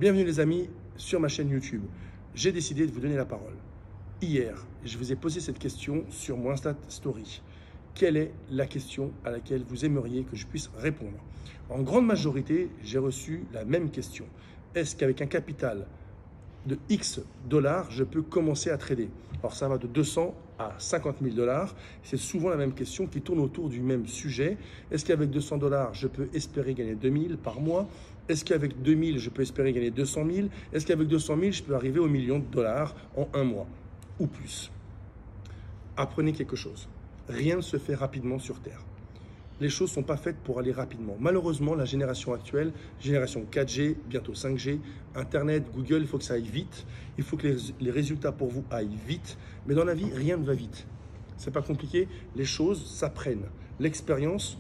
Bienvenue les amis sur ma chaîne YouTube. J'ai décidé de vous donner la parole. Hier, je vous ai posé cette question sur mon Insta Story. Quelle est la question à laquelle vous aimeriez que je puisse répondre? En grande majorité, j'ai reçu la même question. Est-ce qu'avec un capital de X dollars, je peux commencer à trader? Alors ça va de 200 à 50 000 dollars. C'est souvent la même question qui tourne autour du même sujet. Est-ce qu'avec 200 dollars, je peux espérer gagner 2000 par mois? Est-ce qu'avec 2000, je peux espérer gagner 200 000? Est-ce qu'avec 200 000, je peux arriver au million de dollars en un mois ou plus? Apprenez quelque chose. Rien ne se fait rapidement sur Terre. Les choses ne sont pas faites pour aller rapidement. Malheureusement, la génération actuelle, génération 4G, bientôt 5G, Internet, Google, il faut que ça aille vite. Il faut que les résultats pour vous aillent vite. Mais dans la vie, rien ne va vite. C'est pas compliqué. Les choses s'apprennent. L'expérience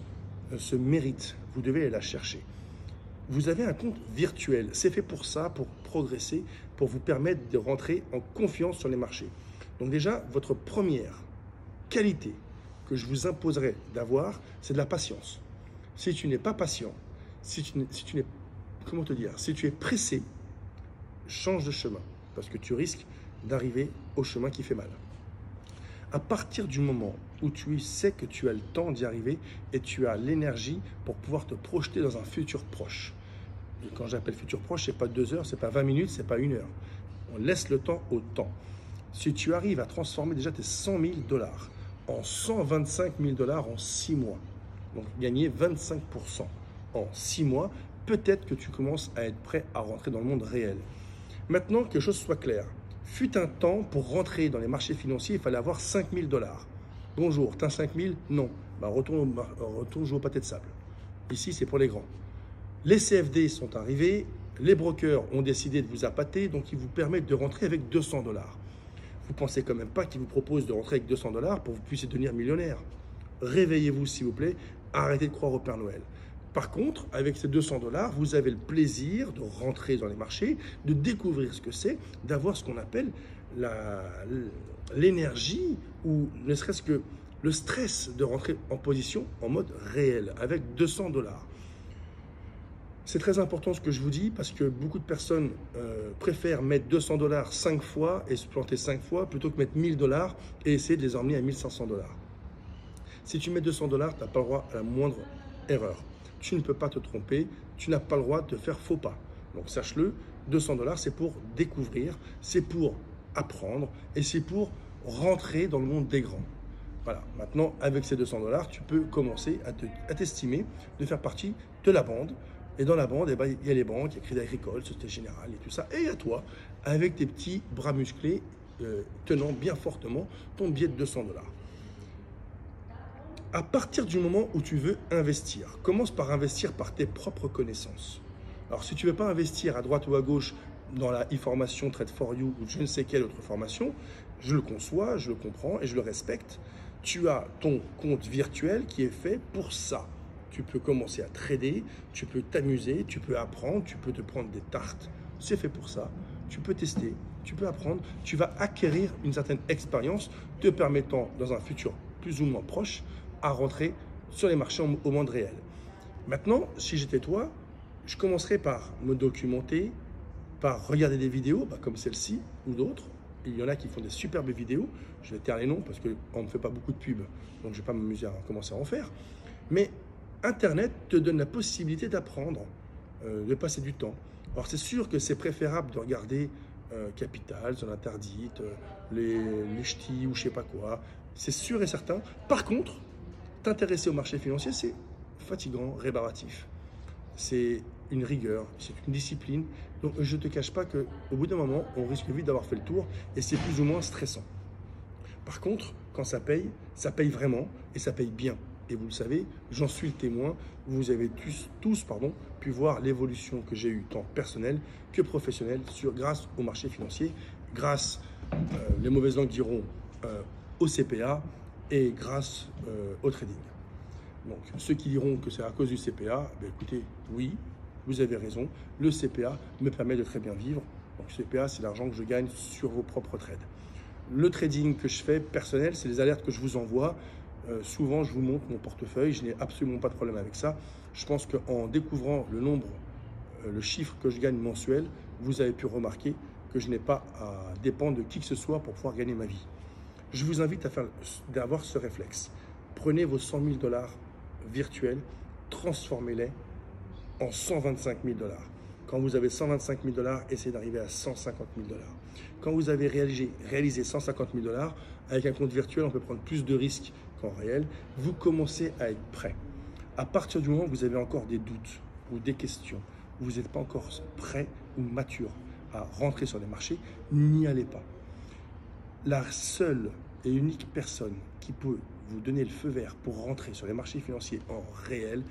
se mérite. Vous devez aller la chercher. Vous avez un compte virtuel. C'est fait pour ça, pour progresser, pour vous permettre de rentrer en confiance sur les marchés. Donc déjà, votre première qualité que je vous imposerai d'avoir, c'est de la patience. Si tu n'es pas patient, si tu es pressé, change de chemin parce que tu risques d'arriver au chemin qui fait mal. À partir du moment où tu sais que tu as le temps d'y arriver et tu as l'énergie pour pouvoir te projeter dans un futur proche. Et quand j'appelle futur proche, c'est pas 2 heures, c'est pas 20 minutes, c'est pas 1 heure. On laisse le temps au temps. Si tu arrives à transformer déjà tes 100 000 dollars en 125 000 dollars en 6 mois, donc gagner 25% en 6 mois, peut-être que tu commences à être prêt à rentrer dans le monde réel. Maintenant, que les choses soient claires. Fut un temps, pour rentrer dans les marchés financiers, il fallait avoir 5 000 dollars. Bonjour, t'as 5 000? Non. Bah, retourne jouer au pâté de sable. Ici, c'est pour les grands. Les CFD sont arrivés, les brokers ont décidé de vous appâter, donc ils vous permettent de rentrer avec 200 dollars. Vous ne pensez quand même pas qu'ils vous proposent de rentrer avec 200 dollars pour que vous puissiez devenir millionnaire. Réveillez-vous s'il vous plaît, arrêtez de croire au Père Noël. Par contre, avec ces 200 dollars, vous avez le plaisir de rentrer dans les marchés, de découvrir ce que c'est, d'avoir ce qu'on appelle l'énergie ou ne serait-ce que le stress de rentrer en position en mode réel avec 200 dollars. C'est très important ce que je vous dis parce que beaucoup de personnes préfèrent mettre 200 dollars 5 fois et se planter 5 fois plutôt que mettre 1000 dollars et essayer de les emmener à 1500 dollars. Si tu mets 200 dollars, tu n'as pas le droit à la moindre erreur. Tu ne peux pas te tromper, tu n'as pas le droit de faire faux pas. Donc sache-le, 200 dollars c'est pour découvrir, c'est pour apprendre et c'est pour rentrer dans le monde des grands. Voilà, maintenant avec ces 200 dollars, tu peux commencer à t'estimer de faire partie de la bande. Et dans la bande, eh ben, il y a les banques, il y a Crédit Agricole, Société Générale et tout ça. Et à toi, avec tes petits bras musclés, tenant bien fortement ton billet de 200 dollars. À partir du moment où tu veux investir, commence par investir par tes propres connaissances. Alors, si tu ne veux pas investir à droite ou à gauche dans la e-formation Trade for You ou je ne sais quelle autre formation, je le conçois, je le comprends et je le respecte. Tu as ton compte virtuel qui est fait pour ça. Tu peux commencer à trader, tu peux t'amuser, tu peux apprendre, tu peux te prendre des tartes. C'est fait pour ça. Tu peux tester, tu peux apprendre. Tu vas acquérir une certaine expérience te permettant, dans un futur plus ou moins proche, à rentrer sur les marchés au monde réel. Maintenant, si j'étais toi, je commencerais par me documenter, par regarder des vidéos comme celle-ci ou d'autres. Il y en a qui font des superbes vidéos. Je vais taire les noms parce qu'on ne fait pas beaucoup de pubs, donc je ne vais pas m'amuser à commencer à en faire. Mais Internet te donne la possibilité d'apprendre, de passer du temps. Alors c'est sûr que c'est préférable de regarder Capital, Zone Interdite, les ch'tis ou je sais pas quoi. C'est sûr et certain. Par contre, t'intéresser au marché financier, c'est fatigant, rébarbatif. C'est une rigueur, c'est une discipline. Donc je ne te cache pas qu'au bout d'un moment, on risque vite d'avoir fait le tour et c'est plus ou moins stressant. Par contre, quand ça paye vraiment et ça paye bien. Et vous le savez, j'en suis le témoin, vous avez tous pu voir l'évolution que j'ai eue tant personnelle que professionnelle grâce au marché financier, grâce, les mauvaises langues diront, au CPA et grâce au trading. Donc ceux qui diront que c'est à cause du CPA, écoutez, oui, vous avez raison, le CPA me permet de très bien vivre. Donc le CPA, c'est l'argent que je gagne sur vos propres trades. Le trading que je fais personnel, c'est les alertes que je vous envoie. Souvent, je vous montre mon portefeuille, je n'ai absolument pas de problème avec ça. Je pense qu'en découvrant le nombre le chiffre que je gagne mensuel, vous avez pu remarquer que je n'ai pas à dépendre de qui que ce soit pour pouvoir gagner ma vie. Je vous invite à avoir ce réflexe. Prenez vos 100 000 $ virtuels, transformez-les en 125 000 $. Quand vous avez 125 000 $, essayez d'arriver à 150 000 $. Quand vous avez réalisé 150 000 $, avec un compte virtuel, on peut prendre plus de risques qu'en réel. Vous commencez à être prêt. À partir du moment où vous avez encore des doutes ou des questions, où vous n'êtes pas encore prêt ou mature à rentrer sur les marchés, n'y allez pas. La seule et unique personne qui peut vous donner le feu vert pour rentrer sur les marchés financiers en réel,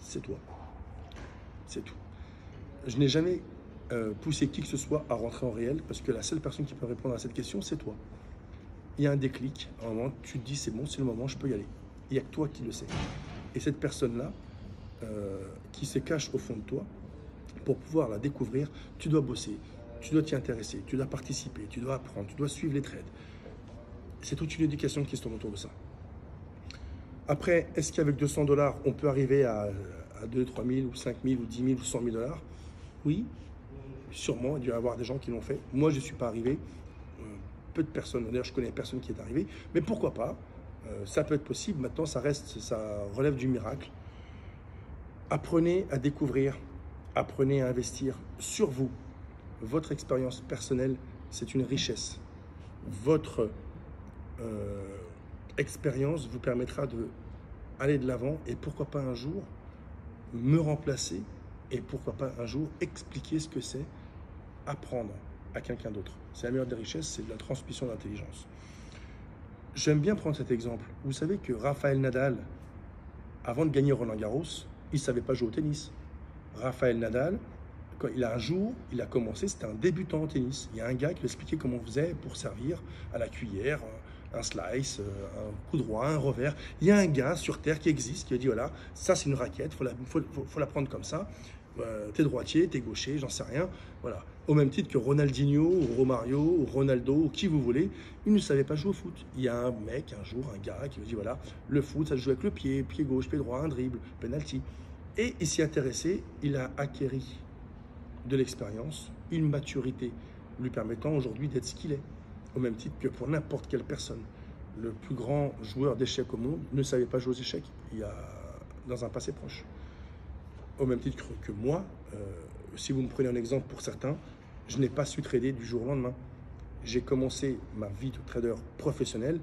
c'est toi. C'est tout. Je n'ai jamais poussé qui que ce soit à rentrer en réel parce que la seule personne qui peut répondre à cette question, c'est toi. Il y a un déclic, à un moment, tu te dis c'est bon, c'est le moment, je peux y aller. Il n'y a que toi qui le sais. Et cette personne-là, qui se cache au fond de toi, pour pouvoir la découvrir, tu dois bosser, tu dois t'y intéresser, tu dois participer, tu dois apprendre, tu dois suivre les trades. C'est toute une éducation qui se tourne autour de ça. Après, est-ce qu'avec 200 $, on peut arriver à 2 000, 3 000 ou 5 000 ou 10 000 ou 100 000 $? Oui, sûrement, il doit y avoir des gens qui l'ont fait. Moi, je ne suis pas arrivé. Peu de personnes, d'ailleurs, je connais personne qui est arrivé. Mais pourquoi pas? Ça peut être possible. Maintenant, ça relève du miracle. Apprenez à découvrir, apprenez à investir sur vous. Votre expérience personnelle, c'est une richesse. Votre expérience vous permettra d'aller de l'avant et pourquoi pas un jour me remplacer et pourquoi pas un jour expliquer ce que c'est apprendre à quelqu'un d'autre. C'est la meilleure des richesses, c'est de la transmission d'intelligence. J'aime bien prendre cet exemple. Vous savez que Rafael Nadal, avant de gagner Roland-Garros, il ne savait pas jouer au tennis. Rafael Nadal, quand il a commencé, c'était un débutant en tennis. Il y a un gars qui lui expliquait comment on faisait pour servir à la cuillère, un slice, un coup droit, un revers. Il y a un gars sur Terre qui existe, qui a dit voilà, ça c'est une raquette, faut la prendre comme ça. T'es droitier, t'es gaucher, j'en sais rien. Voilà. Au même titre que Ronaldinho, ou Romario, ou Ronaldo, ou qui vous voulez, il ne savait pas jouer au foot. Il y a un mec, un jour, un gars qui lui dit voilà, le foot, ça se joue avec le pied gauche, pied droit, un dribble, penalty. Et il s'y intéressé, il a acquéri de l'expérience, une maturité lui permettant aujourd'hui d'être ce qu'il est. Au même titre que pour n'importe quelle personne. Le plus grand joueur d'échecs au monde ne savait pas jouer aux échecs dans un passé proche. Au même titre que moi, si vous me prenez un exemple pour certains, je n'ai pas su trader du jour au lendemain. J'ai commencé ma vie de trader professionnel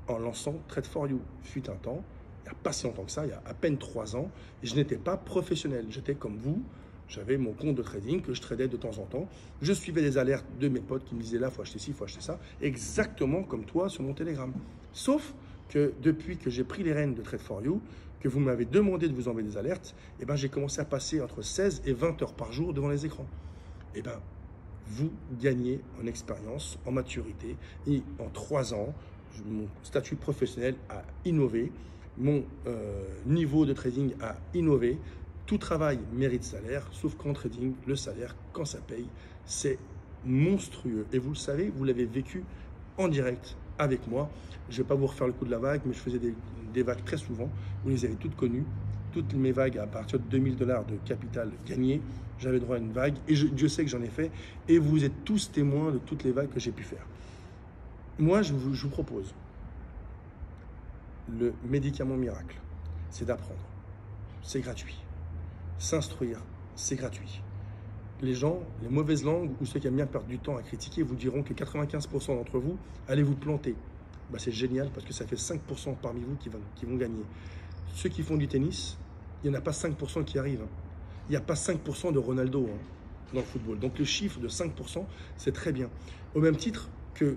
en lançant Trade for You. Fut un temps, il n'y a pas si longtemps que ça, il y a à peine 3 ans, et je n'étais pas professionnel. J'étais comme vous, j'avais mon compte de trading que je tradais de temps en temps. Je suivais les alertes de mes potes qui me disaient là, il faut acheter ci, il faut acheter ça, exactement comme toi sur mon Telegram. Sauf que depuis que j'ai pris les rênes de Trade for You, que vous m'avez demandé de vous envoyer des alertes, eh ben, j'ai commencé à passer entre 16 et 20 heures par jour devant les écrans. Eh ben, vous gagnez en expérience, en maturité, et en 3 ans, mon statut professionnel a innové, mon niveau de trading a innové. Tout travail mérite salaire, sauf qu'en trading, le salaire, quand ça paye, c'est monstrueux. Et vous le savez, vous l'avez vécu en direct avec moi. Je ne vais pas vous refaire le coup de la vague, mais je faisais des vagues très souvent. Vous les avez toutes connues. Toutes mes vagues, à partir de 2 000 $ de capital gagné, j'avais droit à une vague. Et Dieu sait que j'en ai fait. Et vous êtes tous témoins de toutes les vagues que j'ai pu faire. Moi, je vous propose le médicament miracle. C'est d'apprendre. C'est gratuit. S'instruire, c'est gratuit. Les gens, les mauvaises langues ou ceux qui aiment bien perdre du temps à critiquer vous diront que 95% d'entre vous allez vous planter. Ben, c'est génial parce que ça fait 5% parmi vous qui vont gagner. Ceux qui font du tennis, il n'y en a pas 5% qui arrivent. Il n'y a pas 5% de Ronaldo dans le football. Donc le chiffre de 5%, c'est très bien. Au même titre que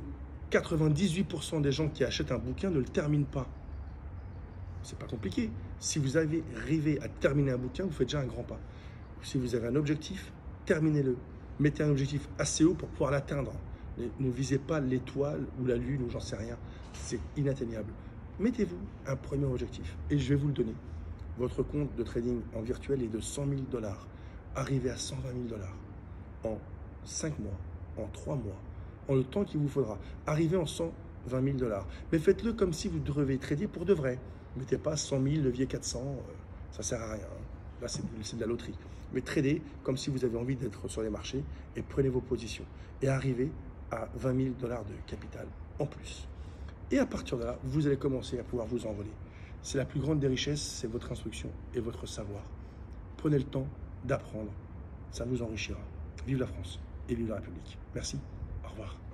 98% des gens qui achètent un bouquin ne le terminent pas. C'est pas compliqué. Si vous arrivez à terminer un bouquin, vous faites déjà un grand pas. Si vous avez un objectif, terminez-le. Mettez un objectif assez haut pour pouvoir l'atteindre. Ne visez pas l'étoile ou la lune ou j'en sais rien. C'est inatteignable. Mettez-vous un premier objectif et je vais vous le donner. Votre compte de trading en virtuel est de 100 000 $. Arrivez à 120 000 $ en 5 mois, en 3 mois, en le temps qu'il vous faudra. Arrivez en 120 000 $. Mais faites-le comme si vous deviez trader pour de vrai. Mettez pas 100 000, levier 400, ça sert à rien. Là, c'est de la loterie. Mais tradez comme si vous avez envie d'être sur les marchés et prenez vos positions. Et arrivez à 20 000 $ de capital en plus. Et à partir de là, vous allez commencer à pouvoir vous envoler. C'est la plus grande des richesses, c'est votre instruction et votre savoir. Prenez le temps d'apprendre, ça vous enrichira. Vive la France et vive la République. Merci, au revoir.